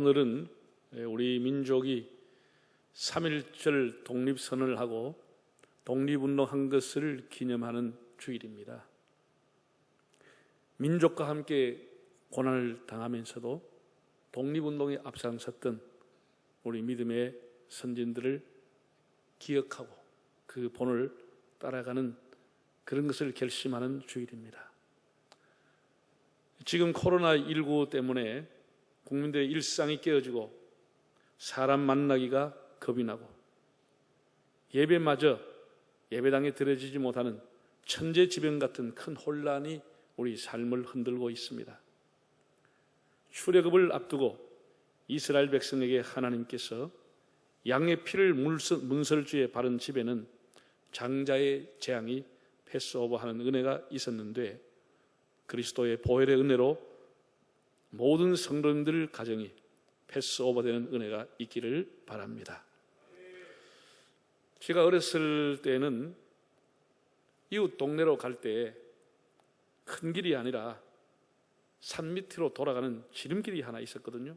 오늘은 우리 민족이 3.1절 독립선언을 하고 독립운동한 것을 기념하는 주일입니다. 민족과 함께 고난을 당하면서도 독립운동에 앞장섰던 우리 믿음의 선진들을 기억하고 그 본을 따라가는 그런 것을 결심하는 주일입니다. 지금 코로나19 때문에 국민들의 일상이 깨어지고 사람 만나기가 겁이 나고 예배마저 예배당에 들어지지 못하는 천재지변 같은 큰 혼란이 우리 삶을 흔들고 있습니다. 출애굽을 앞두고 이스라엘 백성에게 하나님께서 양의 피를 문설주에 바른 집에는 장자의 재앙이 패스오버하는 은혜가 있었는데 그리스도의 보혈의 은혜로 모든 성도님들 가정이 패스오버되는 은혜가 있기를 바랍니다. 제가 어렸을 때는 이웃 동네로 갈 때 큰 길이 아니라 산 밑으로 돌아가는 지름길이 하나 있었거든요.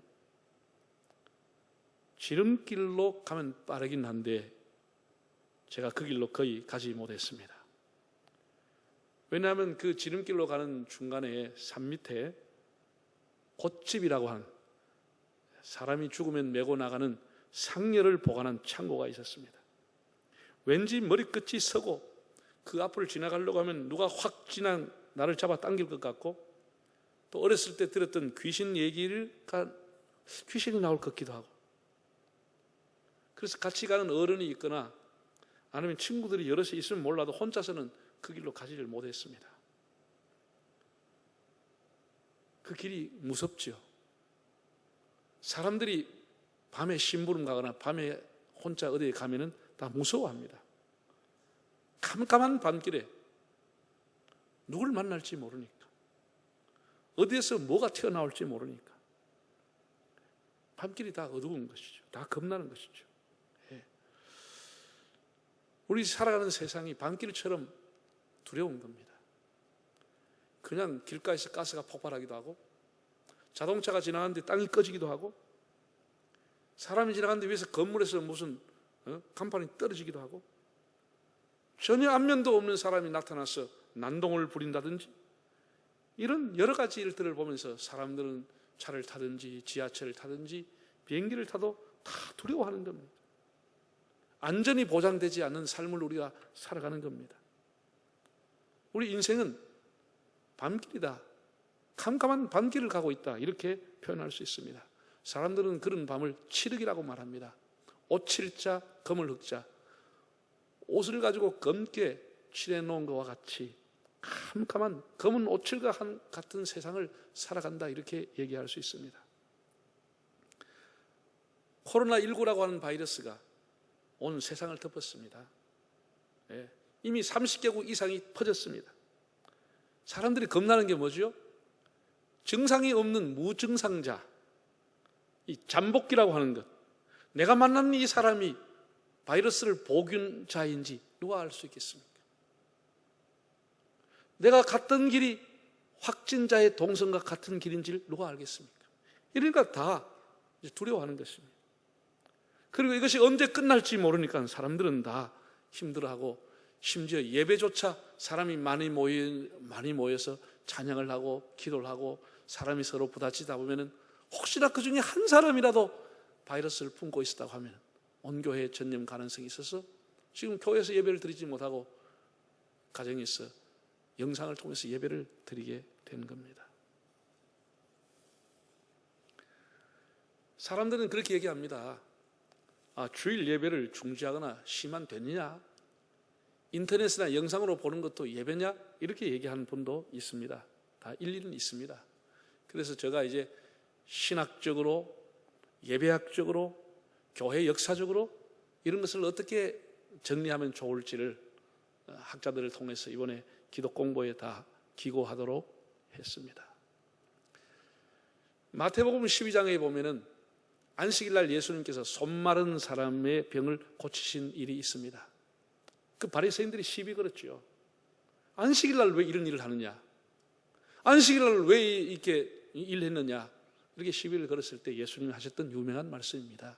지름길로 가면 빠르긴 한데 제가 그 길로 거의 가지 못했습니다. 왜냐하면 그 지름길로 가는 중간에 산 밑에 곶집이라고 하는 사람이 죽으면 메고 나가는 상여를 보관한 창고가 있었습니다. 왠지 머리끝이 서고 그 앞을 지나가려고 하면 누가 확 나를 잡아 당길 것 같고 또 어렸을 때 들었던 귀신이 나올 것 같기도 하고 그래서 같이 가는 어른이 있거나 아니면 친구들이 여럿이 있으면 몰라도 혼자서는 그 길로 가지를 못했습니다. 그 길이 무섭죠. 사람들이 밤에 심부름 가거나 밤에 혼자 어디에 가면은 다 무서워합니다. 깜깜한 밤길에 누굴 만날지 모르니까 어디에서 뭐가 튀어나올지 모르니까 밤길이 다 어두운 것이죠. 다 겁나는 것이죠. 예. 우리 살아가는 세상이 밤길처럼 두려운 겁니다. 그냥 길가에서 가스가 폭발하기도 하고 자동차가 지나가는데 땅이 꺼지기도 하고 사람이 지나가는데 위에서 건물에서 무슨 간판이 떨어지기도 하고 전혀 안면도 없는 사람이 나타나서 난동을 부린다든지 이런 여러 가지 일들을 보면서 사람들은 차를 타든지 지하철을 타든지 비행기를 타도 다 두려워하는 겁니다. 안전이 보장되지 않는 삶을 우리가 살아가는 겁니다. 우리 인생은 밤길이다. 캄캄한 밤길을 가고 있다. 이렇게 표현할 수 있습니다. 사람들은 그런 밤을 칠흑이라고 말합니다. 오칠자, 검을 흑자. 옷을 가지고 검게 칠해놓은 것과 같이 캄캄한 검은 오칠과 같은 세상을 살아간다. 이렇게 얘기할 수 있습니다. 코로나19라고 하는 바이러스가 온 세상을 덮었습니다. 예. 이미 30개국 이상이 퍼졌습니다. 사람들이 겁나는 게 뭐죠? 증상이 없는 무증상자, 이 잠복기라고 하는 것. 내가 만난 이 사람이 바이러스를 보균자인지 누가 알 수 있겠습니까? 내가 갔던 길이 확진자의 동선과 같은 길인지를 누가 알겠습니까? 이러니까 다 두려워하는 것입니다. 그리고 이것이 언제 끝날지 모르니까 사람들은 다 힘들어하고 심지어 예배조차 사람이 많이 모여서 찬양을 하고 기도를 하고 사람이 서로 부딪히다 보면은 혹시나 그 중에 한 사람이라도 바이러스를 품고 있었다고 하면 온 교회에 전염 가능성이 있어서 지금 교회에서 예배를 드리지 못하고 가정에서 영상을 통해서 예배를 드리게 된 겁니다. 사람들은 그렇게 얘기합니다. 주일 예배를 중지하거나 쉬면 되느냐? 인터넷이나 영상으로 보는 것도 예배냐? 이렇게 얘기하는 분도 있습니다. 다 일리는 있습니다. 그래서 제가 이제 신학적으로, 예배학적으로, 교회 역사적으로 이런 것을 어떻게 정리하면 좋을지를 학자들을 통해서 이번에 기독 공부에 다 기고하도록 했습니다. 마태복음 12장에 보면은 안식일날 예수님께서 손 마른 사람의 병을 고치신 일이 있습니다. 그 바리새인들이 시비 걸었죠. 안식일날 왜 이런 일을 하느냐? 안식일날 왜 이렇게 일했느냐? 이렇게 시비를 걸었을 때 예수님이 하셨던 유명한 말씀입니다.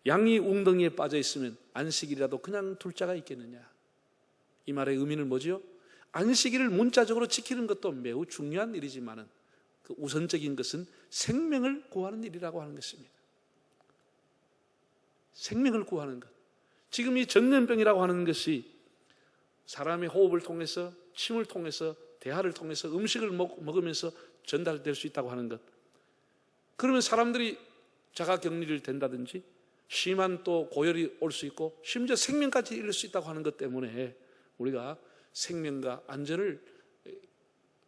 양이 웅덩이에 빠져 있으면 안식일이라도 그냥 둘 자가 있겠느냐. 이 말의 의미는 뭐지요? 안식일을 문자적으로 지키는 것도 매우 중요한 일이지만 그 우선적인 것은 생명을 구하는 일이라고 하는 것입니다. 생명을 구하는 것. 지금 이 전염병이라고 하는 것이 사람의 호흡을 통해서, 침을 통해서, 대화를 통해서, 음식을 먹으면서 전달될 수 있다고 하는 것. 그러면 사람들이 자가격리를 된다든지 심한 또 고열이 올 수 있고 심지어 생명까지 잃을 수 있다고 하는 것 때문에 우리가 생명과 안전을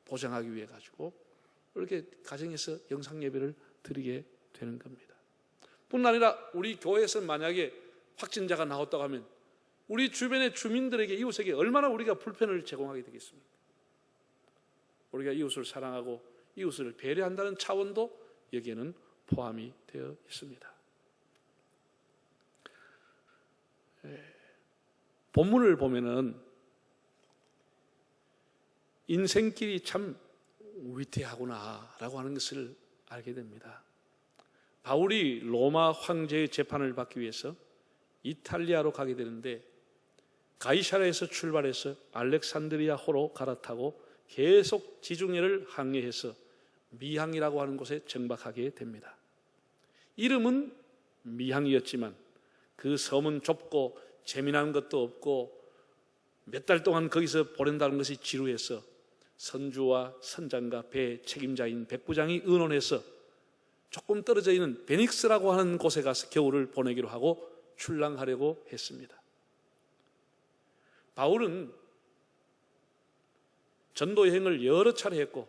보장하기 위해 가지고 이렇게 가정에서 영상 예배를 드리게 되는 겁니다. 뿐 아니라 우리 교회에서 만약에 확진자가 나왔다고 하면 우리 주변의 주민들에게, 이웃에게 얼마나 우리가 불편을 제공하게 되겠습니까? 우리가 이웃을 사랑하고 이웃을 배려한다는 차원도 여기에는 포함이 되어 있습니다. 본문을 보면은 인생길이 참 위태하구나라고 하는 것을 알게 됩니다. 바울이 로마 황제의 재판을 받기 위해서 이탈리아로 가게 되는데 가이사랴에서 출발해서 알렉산드리아호로 갈아타고 계속 지중해를 항해해서 미항이라고 하는 곳에 정박하게 됩니다. 이름은 미항이었지만 그 섬은 좁고 재미난 것도 없고 몇 달 동안 거기서 보낸다는 것이 지루해서 선주와 선장과 배 책임자인 백부장이 의논해서 조금 떨어져 있는 베닉스라고 하는 곳에 가서 겨울을 보내기로 하고 출항하려고 했습니다. 바울은 전도 여행을 여러 차례 했고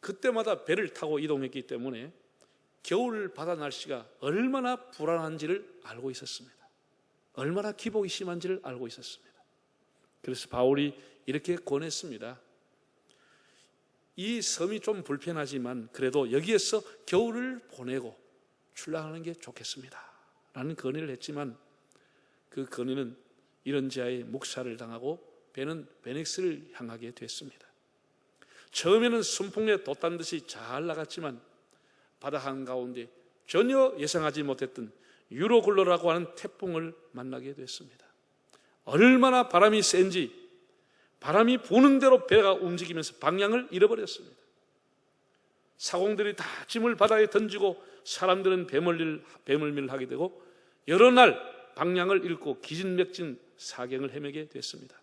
그때마다 배를 타고 이동했기 때문에 겨울 바다 날씨가 얼마나 불안한지를 알고 있었습니다. 얼마나 기복이 심한지를 알고 있었습니다. 그래서 바울이 이렇게 권했습니다. 이 섬이 좀 불편하지만 그래도 여기에서 겨울을 보내고 출항하는 게 좋겠습니다 라는 건의를 했지만 그 건의는 이런 지하에 묵살을 당하고 배는 베닉스를 향하게 됐습니다. 처음에는 순풍에 돛단 듯이 잘 나갔지만 바다 한가운데 전혀 예상하지 못했던 유로글로라고 하는 태풍을 만나게 됐습니다. 얼마나 바람이 센지 바람이 부는 대로 배가 움직이면서 방향을 잃어버렸습니다. 사공들이 다 짐을 바다에 던지고 사람들은 배멀미를 하게 되고 여러 날 방향을 잃고 기진맥진 사경을 헤매게 됐습니다.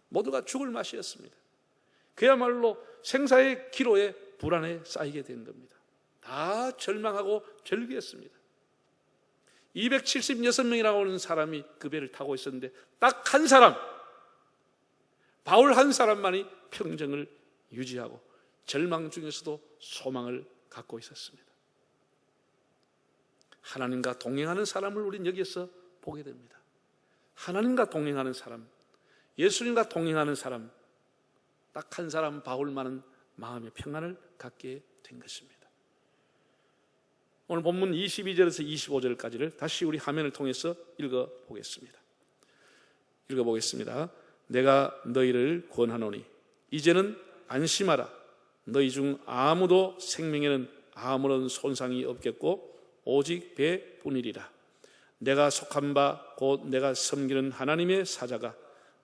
모두가 죽을 맛이었습니다. 그야말로 생사의 기로에 불안에 쌓이게 된 겁니다. 다 절망하고 절규했습니다. 276명이라고 하는 사람이 그 배를 타고 있었는데 딱 한 사람, 바울 한 사람만이 평정을 유지하고 절망 중에서도 소망을 갖고 있었습니다. 하나님과 동행하는 사람을 우린 여기에서 보게 됩니다. 하나님과 동행하는 사람, 예수님과 동행하는 사람, 딱 한 사람 바울만은 마음의 평안을 갖게 된 것입니다. 오늘 본문 22절에서 25절까지를 다시 우리 화면을 통해서 읽어보겠습니다. 내가 너희를 권하노니 이제는 안심하라. 너희 중 아무도 생명에는 아무런 손상이 없겠고 오직 배뿐이리라. 내가 속한 바 곧 내가 섬기는 하나님의 사자가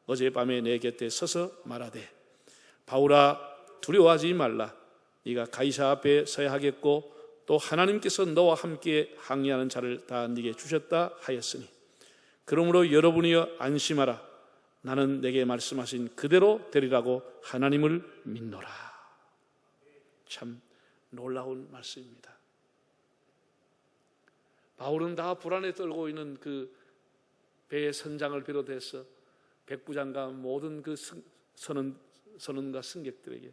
어젯밤에 내 곁에 서서 말하되 바울아 두려워하지 말라. 네가 가이사 앞에 서야 하겠고 또 하나님께서 너와 함께 항의하는 자를 다 네게 주셨다 하였으니 그러므로 여러분이여 안심하라. 나는 내게 말씀하신 그대로 되리라고 하나님을 믿노라. 참 놀라운 말씀입니다. 바울은 다 불안에 떨고 있는 그 배의 선장을 비롯해서 백부장과 모든 그 선원과 승객들에게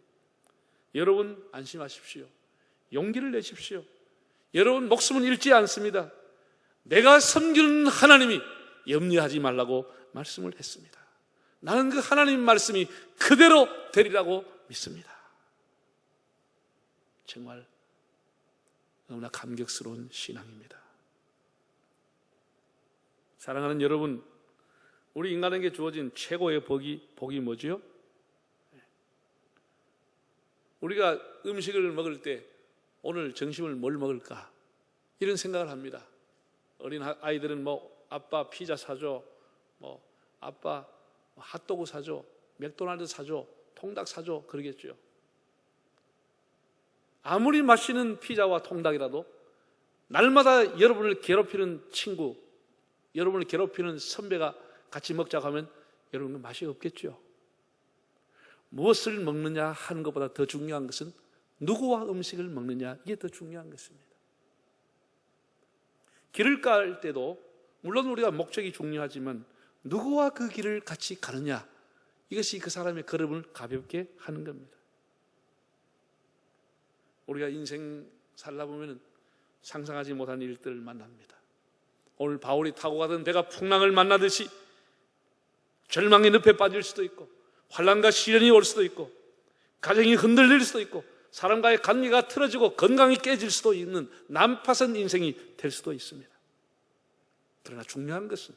여러분 안심하십시오. 용기를 내십시오. 여러분 목숨은 잃지 않습니다. 내가 섬기는 하나님이 염려하지 말라고 말씀을 했습니다. 나는 그 하나님 말씀이 그대로 되리라고 믿습니다. 정말 너무나 감격스러운 신앙입니다. 사랑하는 여러분, 우리 인간에게 주어진 최고의 복이 뭐지요? 우리가 음식을 먹을 때 오늘 점심을 뭘 먹을까? 이런 생각을 합니다. 어린 아이들은 뭐 아빠 피자 사줘, 뭐 아빠 핫도그 사줘, 맥도날드 사줘, 통닭 사줘 그러겠죠. 아무리 맛있는 피자와 통닭이라도 날마다 여러분을 괴롭히는 친구, 여러분을 괴롭히는 선배가 같이 먹자고 하면 여러분은 맛이 없겠죠. 무엇을 먹느냐 하는 것보다 더 중요한 것은 누구와 음식을 먹느냐, 이게 더 중요한 것입니다. 길을 갈 때도 물론 우리가 목적이 중요하지만 누구와 그 길을 같이 가느냐, 이것이 그 사람의 걸음을 가볍게 하는 겁니다. 우리가 인생 살다 보면 상상하지 못한 일들을 만납니다. 오늘 바울이 타고 가던 배가 풍랑을 만나듯이 절망의 늪에 빠질 수도 있고, 환난과 시련이 올 수도 있고, 가정이 흔들릴 수도 있고, 사람과의 관계가 틀어지고 건강이 깨질 수도 있는 난파선 인생이 될 수도 있습니다. 그러나 중요한 것은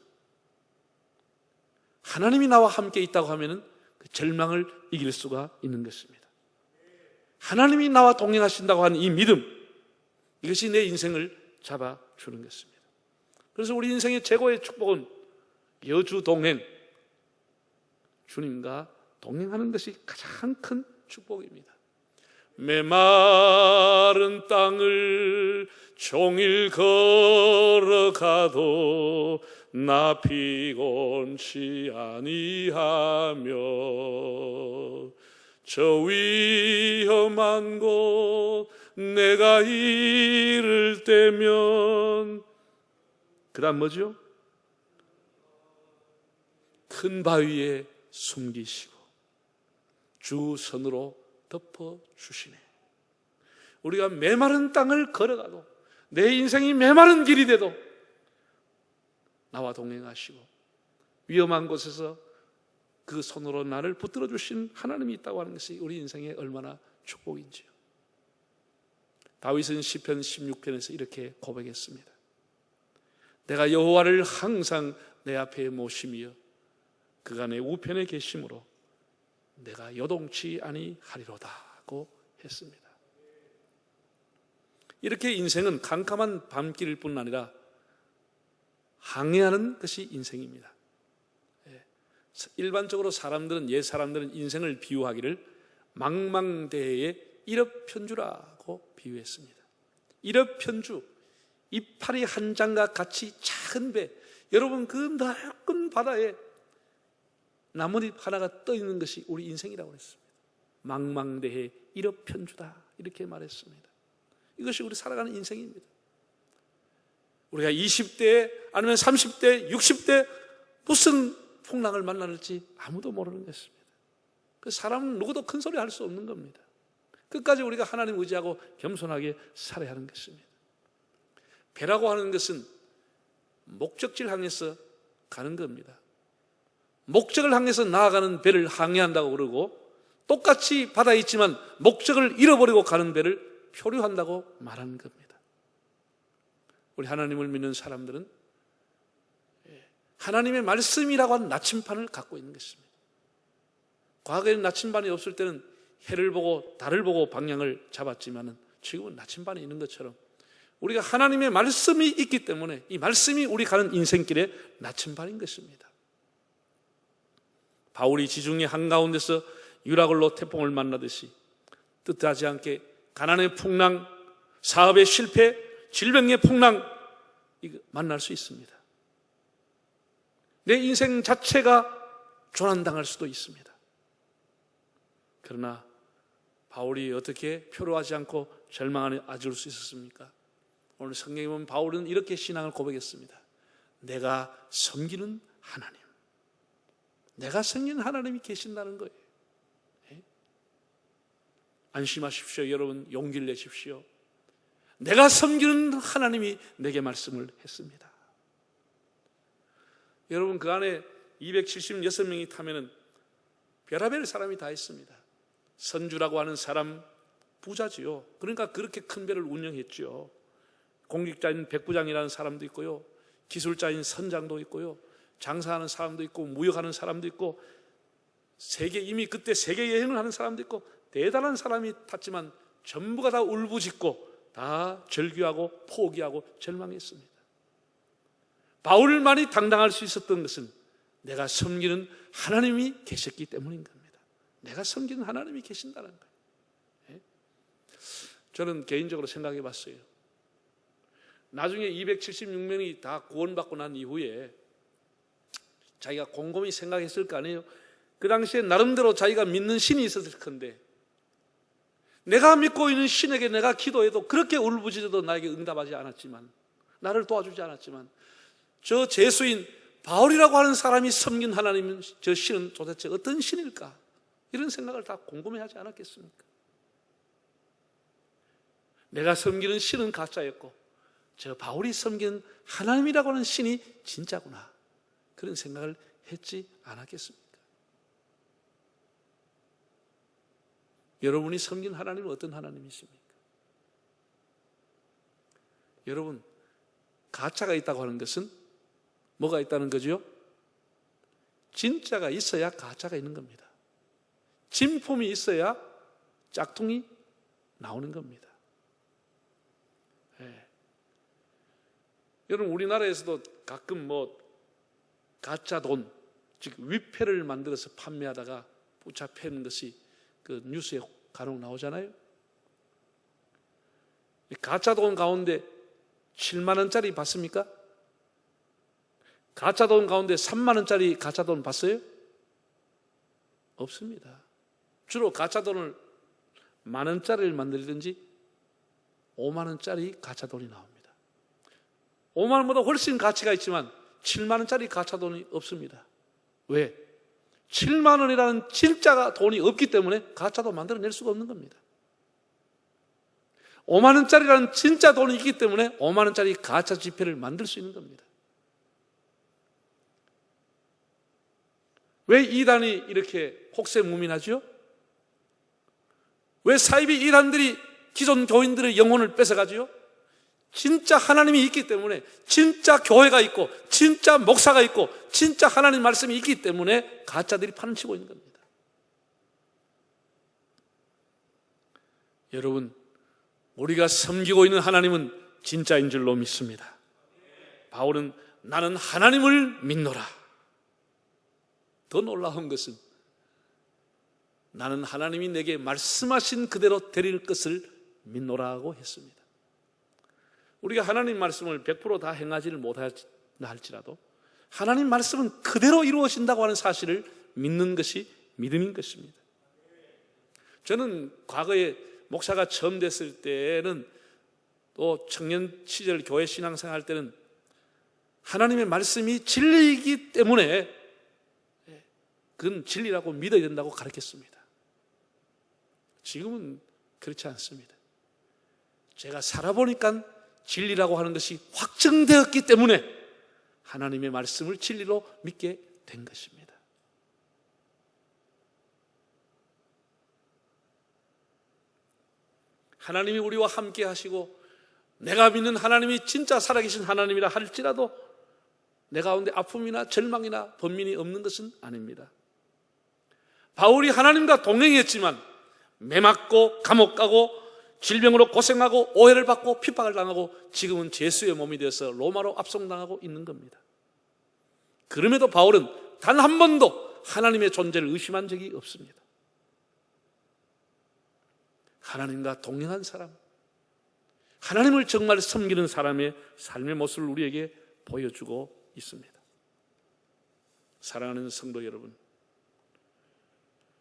하나님이 나와 함께 있다고 하면 그 절망을 이길 수가 있는 것입니다. 하나님이 나와 동행하신다고 하는 이 믿음, 이것이 내 인생을 잡아주는 것입니다. 그래서 우리 인생의 최고의 축복은 여주 동행, 주님과 동행하는 것이 가장 큰 축복입니다. 메마른 땅을 종일 걸어가도 나 피곤치 아니하며 저 위험한 곳 내가 이를 때면, 그 다음 뭐죠? 큰 바위에 숨기시고 주 손으로 덮어주시네. 우리가 메마른 땅을 걸어가도, 내 인생이 메마른 길이 돼도 나와 동행하시고 위험한 곳에서 그 손으로 나를 붙들어 주신 하나님이 있다고 하는 것이 우리 인생에 얼마나 축복인지요. 다윗은 시편 16편에서 이렇게 고백했습니다. 내가 여호와를 항상 내 앞에 모시며 그가 내 우편에 계심으로 내가 요동치 아니하리로다고 했습니다. 이렇게 인생은 캄캄한 밤길일 뿐 아니라 항해하는 것이 인생입니다. 일반적으로 옛 사람들은 인생을 비유하기를 망망대해의 일업편주라고 비유했습니다. 일업편주, 이파리 한 장과 같이 작은 배, 여러분 그 넓은 바다에 나뭇잎 하나가 떠 있는 것이 우리 인생이라고 했습니다. 망망대해 일업편주다, 이렇게 말했습니다. 이것이 우리 살아가는 인생입니다. 우리가 20대 아니면 30대, 60대 무슨 풍랑을 만날지 아무도 모르는 것입니다. 그 사람은 누구도 큰 소리 할 수 없는 겁니다. 끝까지 우리가 하나님 의지하고 겸손하게 살아야 하는 것입니다. 배라고 하는 것은 목적지를 향해서 가는 겁니다. 목적을 향해서 나아가는 배를 항해한다고 그러고, 똑같이 바다에 있지만 목적을 잃어버리고 가는 배를 표류한다고 말하는 겁니다. 우리 하나님을 믿는 사람들은 하나님의 말씀이라고 하는 나침반을 갖고 있는 것입니다. 과거에는 나침반이 없을 때는 해를 보고 달을 보고 방향을 잡았지만 지금은 나침반이 있는 것처럼 우리가 하나님의 말씀이 있기 때문에 이 말씀이 우리 가는 인생길의 나침반인 것입니다. 바울이 지중해 한가운데서 유라굴로 태풍을 만나듯이 뜻하지 않게 가난의 풍랑, 사업의 실패, 질병의 풍랑, 이거 만날 수 있습니다. 내 인생 자체가 조난당할 수도 있습니다. 그러나 바울이 어떻게 표류하지 않고 절망하는 아줄 수 있었습니까? 오늘 성경에 보면 바울은 이렇게 신앙을 고백했습니다. 내가 섬기는 하나님, 내가 섬기는 하나님이 계신다는 거예요. 안심하십시오. 여러분, 용기를 내십시오. 내가 섬기는 하나님이 내게 말씀을 했습니다. 여러분, 그 안에 276명이 타면은 별의별 사람이 다 있습니다. 선주라고 하는 사람 부자지요. 그러니까 그렇게 큰 배를 운영했죠. 공직자인 백부장이라는 사람도 있고요, 기술자인 선장도 있고요, 장사하는 사람도 있고, 무역하는 사람도 있고, 이미 그때 세계 여행을 하는 사람도 있고, 대단한 사람이 탔지만 전부가 다 울부짖고 다 절규하고 포기하고 절망했습니다. 바울만이 당당할 수 있었던 것은 내가 섬기는 하나님이 계셨기 때문인 겁니다. 내가 섬기는 하나님이 계신다는 거예요. 저는 개인적으로 생각해 봤어요. 나중에 276명이 다 구원받고 난 이후에 자기가 곰곰이 생각했을 거 아니에요. 그 당시에 나름대로 자기가 믿는 신이 있었을 건데, 내가 믿고 있는 신에게 내가 기도해도 그렇게 울부짖어도 나에게 응답하지 않았지만, 나를 도와주지 않았지만, 저 제수인 바울이라고 하는 사람이 섬긴 하나님은, 저 신은 도대체 어떤 신일까? 이런 생각을 다 궁금해하지 않았겠습니까? 내가 섬기는 신은 가짜였고 저 바울이 섬기는 하나님이라고 하는 신이 진짜구나, 그런 생각을 했지 않았겠습니까? 여러분이 섬기는 하나님은 어떤 하나님이십니까? 여러분, 가짜가 있다고 하는 것은 뭐가 있다는 거죠? 진짜가 있어야 가짜가 있는 겁니다. 진품이 있어야 짝퉁이 나오는 겁니다. 여러분, 우리나라에서도 가끔 가짜 돈, 즉 위패를 만들어서 판매하다가 붙잡히는 것이 그 뉴스에 간혹 나오잖아요. 가짜 돈 가운데 7만 원짜리 봤습니까? 가짜 돈 가운데 3만 원짜리 가짜 돈 봤어요? 없습니다. 주로 가짜 돈을 만 원짜리를 만들든지 5만 원짜리 가짜 돈이 나옵니다. 5만 원보다 훨씬 가치가 있지만 7만 원짜리 가짜 돈이 없습니다. 왜? 7만 원이라는 진짜 돈이 없기 때문에 가짜도 만들어낼 수가 없는 겁니다. 5만 원짜리라는 진짜 돈이 있기 때문에 5만 원짜리 가짜 지폐를 만들 수 있는 겁니다. 왜 이단이 이렇게 혹세무민하죠? 왜 사이비 이단들이 기존 교인들의 영혼을 뺏어가지요? 진짜 하나님이 있기 때문에, 진짜 교회가 있고 진짜 목사가 있고 진짜 하나님 말씀이 있기 때문에 가짜들이 판을 치고 있는 겁니다. 여러분, 우리가 섬기고 있는 하나님은 진짜인 줄로 믿습니다. 바울은 나는 하나님을 믿노라. 더 놀라운 것은 나는 하나님이 내게 말씀하신 그대로 되릴 것을 믿노라고 했습니다. 우리가 하나님 말씀을 100% 다 행하지를 못한다 할지라도 하나님 말씀은 그대로 이루어진다고 하는 사실을 믿는 것이 믿음인 것입니다. 저는 과거에 목사가 처음 됐을 때는, 또 청년 시절 교회 신앙생활 할 때는 하나님의 말씀이 진리이기 때문에 그건 진리라고 믿어야 된다고 가르쳤습니다. 지금은 그렇지 않습니다. 제가 살아보니까 진리라고 하는 것이 확정되었기 때문에 하나님의 말씀을 진리로 믿게 된 것입니다. 하나님이 우리와 함께 하시고 내가 믿는 하나님이 진짜 살아계신 하나님이라 할지라도 내 가운데 아픔이나 절망이나 번민이 없는 것은 아닙니다. 바울이 하나님과 동행했지만 매 맞고 감옥 가고 질병으로 고생하고 오해를 받고 핍박을 당하고 지금은 죄수의 몸이 되어서 로마로 압송당하고 있는 겁니다. 그럼에도 바울은 단 한 번도 하나님의 존재를 의심한 적이 없습니다. 하나님과 동행한 사람, 하나님을 정말 섬기는 사람의 삶의 모습을 우리에게 보여주고 있습니다. 사랑하는 성도 여러분,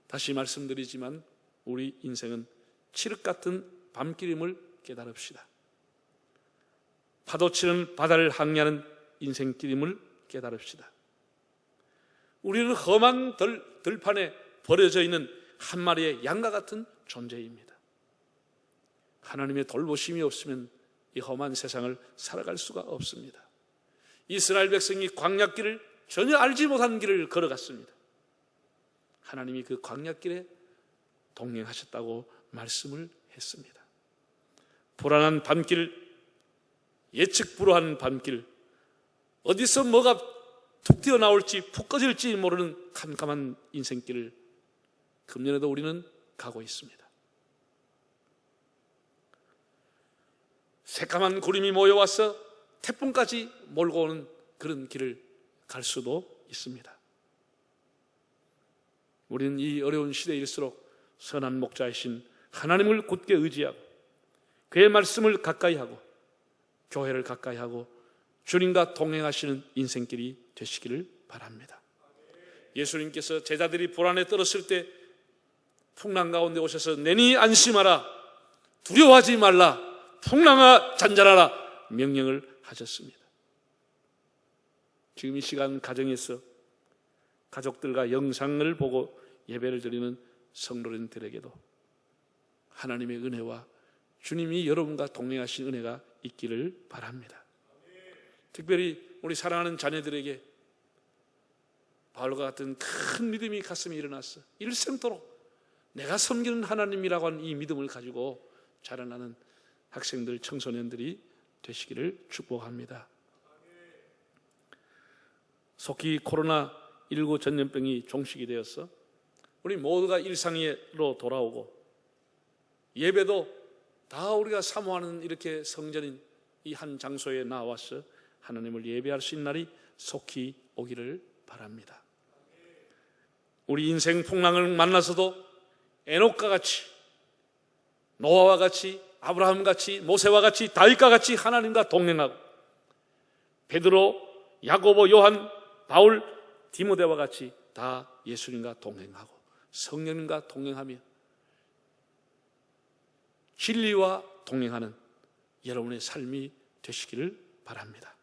다시 말씀드리지만 우리 인생은 칠흑 같은 밤길임을 깨달읍시다. 파도치는 바다를 항해하는 인생길임을 깨달읍시다. 우리는 험한 들판에 버려져 있는 한 마리의 양과 같은 존재입니다. 하나님의 돌보심이 없으면 이 험한 세상을 살아갈 수가 없습니다. 이스라엘 백성이 광야길을 전혀 알지 못한 길을 걸어갔습니다. 하나님이 그 광야길에 동행하셨다고 말씀을 했습니다. 불안한 밤길, 예측 불허한 밤길, 어디서 뭐가 툭 튀어나올지 푹 꺼질지 모르는 캄캄한 인생길을 금년에도 우리는 가고 있습니다. 새까만 구름이 모여와서 태풍까지 몰고 오는 그런 길을 갈 수도 있습니다. 우리는 이 어려운 시대일수록 선한 목자이신 하나님을 굳게 의지하고 그의 말씀을 가까이 하고 교회를 가까이 하고 주님과 동행하시는 인생길이 되시기를 바랍니다. 예수님께서 제자들이 불안에 떨었을 때 풍랑 가운데 오셔서 내니 안심하라, 두려워하지 말라, 풍랑아 잔잔하라 명령을 하셨습니다. 지금 이 시간 가정에서 가족들과 영상을 보고 예배를 드리는 성도님들에게도 하나님의 은혜와 주님이 여러분과 동행하신 은혜가 있기를 바랍니다. 특별히 우리 사랑하는 자녀들에게 바울과 같은 큰 믿음이 가슴에 일어났어 일생토록 내가 섬기는 하나님이라고 하는 이 믿음을 가지고 자라나는 학생들, 청소년들이 되시기를 축복합니다. 속히 코로나19 전염병이 종식이 되어서 우리 모두가 일상으로 돌아오고 예배도 다 우리가 사모하는 이렇게 성전인 이 한 장소에 나와서 하나님을 예배할 수 있는 날이 속히 오기를 바랍니다. 우리 인생 풍랑을 만나서도 에녹과 같이, 노아와 같이, 아브라함 같이, 모세와 같이, 다윗과 같이 하나님과 동행하고 베드로, 야고보, 요한, 바울, 디모데와 같이 다 예수님과 동행하고 성령님과 동행하며 진리와 동행하는 여러분의 삶이 되시기를 바랍니다.